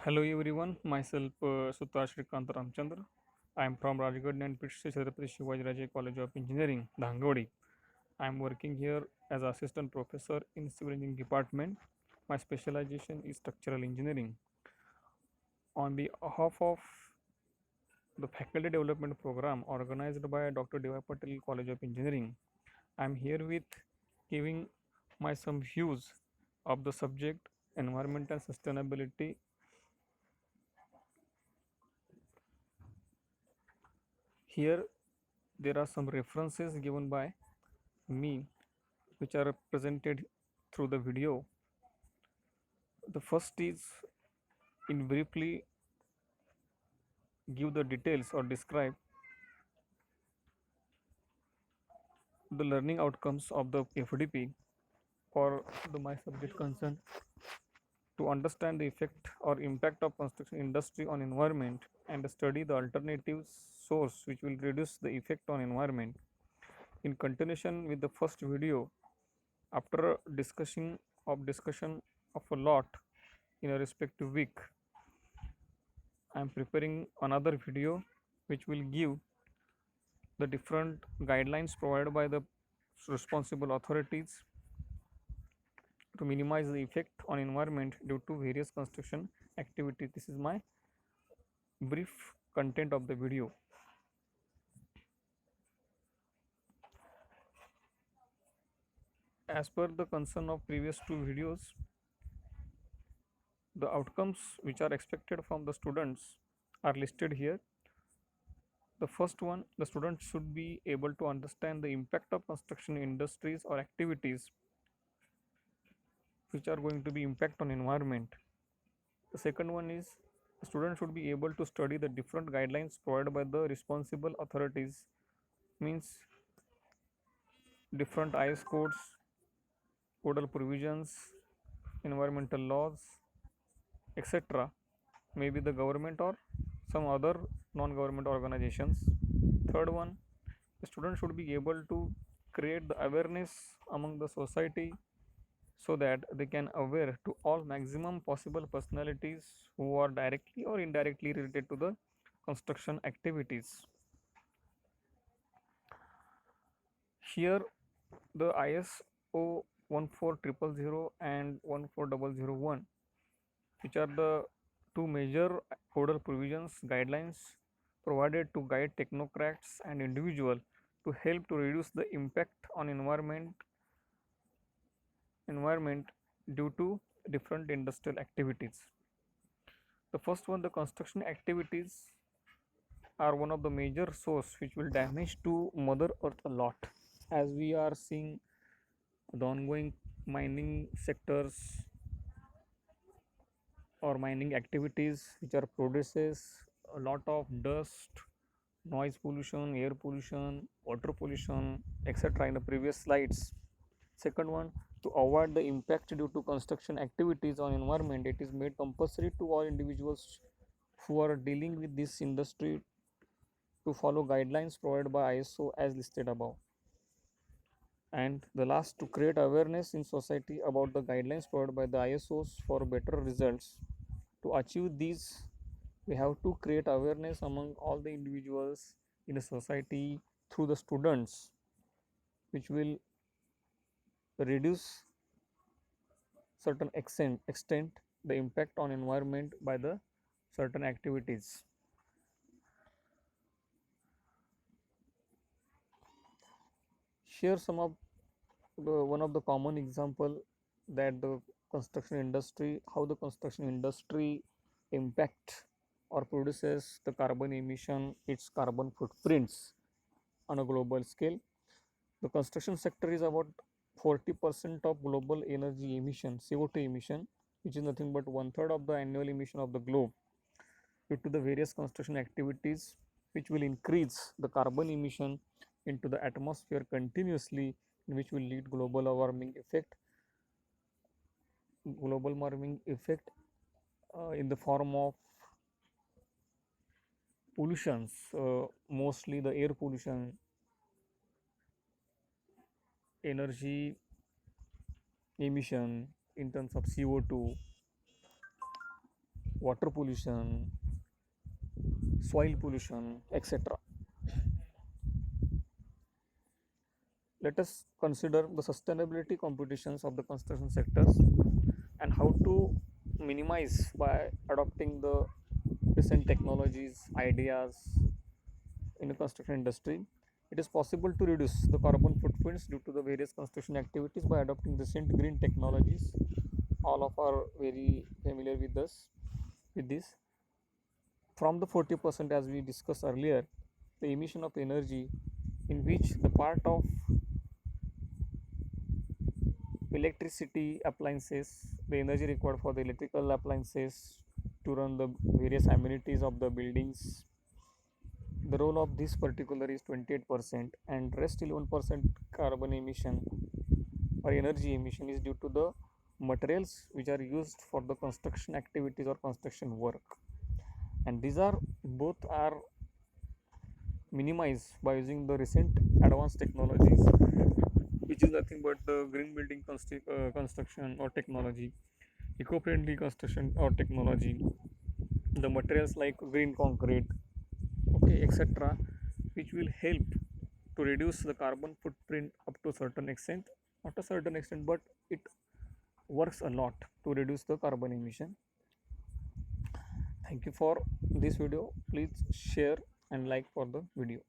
Hello everyone, myself Sutar Shrikant Ramchandra. I am from Rajgarh and Shri Chhatrapati Shivaji Raje College of Engineering, Dhangodi. I am working here as assistant professor in civil engineering department. My specialization is structural engineering. On behalf of the faculty development program organized by Dr. Devi Patel College of Engineering, I am here with giving my some views of the subject environment and sustainability. Here there are some references given by me which are presented through the video. The first is in briefly give the details or describe the learning outcomes of the FDP for the my subject concern to understand the effect or impact of construction industry on environment and study the alternative source which will reduce the effect on environment. In continuation with the first video, after discussion of a lot in a respective week, I am preparing another video which will give the different guidelines provided by the responsible authorities to minimize the effect on environment due to various construction activities. This is my brief content of the video. As per the concern of previous two videos, the outcomes which are expected from the students are listed here. The first one, the student should be able to understand the impact of construction industries or activities which are going to be impact on environment. The second one is the student should be able to study the different guidelines provided by the responsible authorities, means different IS codes, codal provisions, environmental laws, etc. Maybe the government or some other non-government organizations. Third one, the student should be able to create the awareness among the society so that they can aware to all maximum possible personalities who are directly or indirectly related to the construction activities. Here the ISO 14000 and 14001, which are the two major codal provisions guidelines provided to guide technocrats and individual to help to reduce the impact on environment due to different industrial activities. The first one, the construction activities are one of the major source which will damage to mother earth a lot, as we are seeing the ongoing mining sectors or mining activities which are produces a lot of dust, noise pollution, air pollution, water pollution, etc. in the previous slides. Second one, to avoid the impact due to construction activities on environment, it is made compulsory to all individuals who are dealing with this industry to follow guidelines provided by ISO as listed above. And the last, to create awareness in society about the guidelines provided by the ISOs for better results. To achieve these, we have to create awareness among all the individuals in the society through the students, which will reduce certain extent the impact on environment by the certain activities. Here some of one of the common example that the construction industry, how the construction industry impact or produces the carbon emission, its carbon footprints on a global scale. The construction sector is about 40% of global energy emission, CO2 emission, which is nothing but one third of the annual emission of the globe due to the various construction activities, which will increase the carbon emission into the atmosphere continuously, which will lead global warming effect in the form of pollutions, mostly the air pollution, energy emission in terms of CO2, water pollution, soil pollution, etc. Let us consider the sustainability competitions of the construction sectors and how to minimize by adopting the recent technologies, ideas in the construction industry. It is possible to reduce the carbon footprints due to the various construction activities by adopting recent green technologies. All of are very familiar with this. From the 40% as we discussed earlier, the emission of energy in which the part of electricity appliances, the energy required for the electrical appliances to run the various amenities of the buildings, the role of this particular is 28%, and rest 11% carbon emission or energy emission is due to the materials which are used for the construction activities or construction work, and these are both are minimized by using the recent advanced technologies, which is nothing but the green building construction or technology, eco-friendly construction or technology, the materials like green concrete, okay, etc., which will help to reduce the carbon footprint up to a certain extent, not a certain extent, but it works a lot to reduce the carbon emission. Thank you for this video. Please share and like for the video.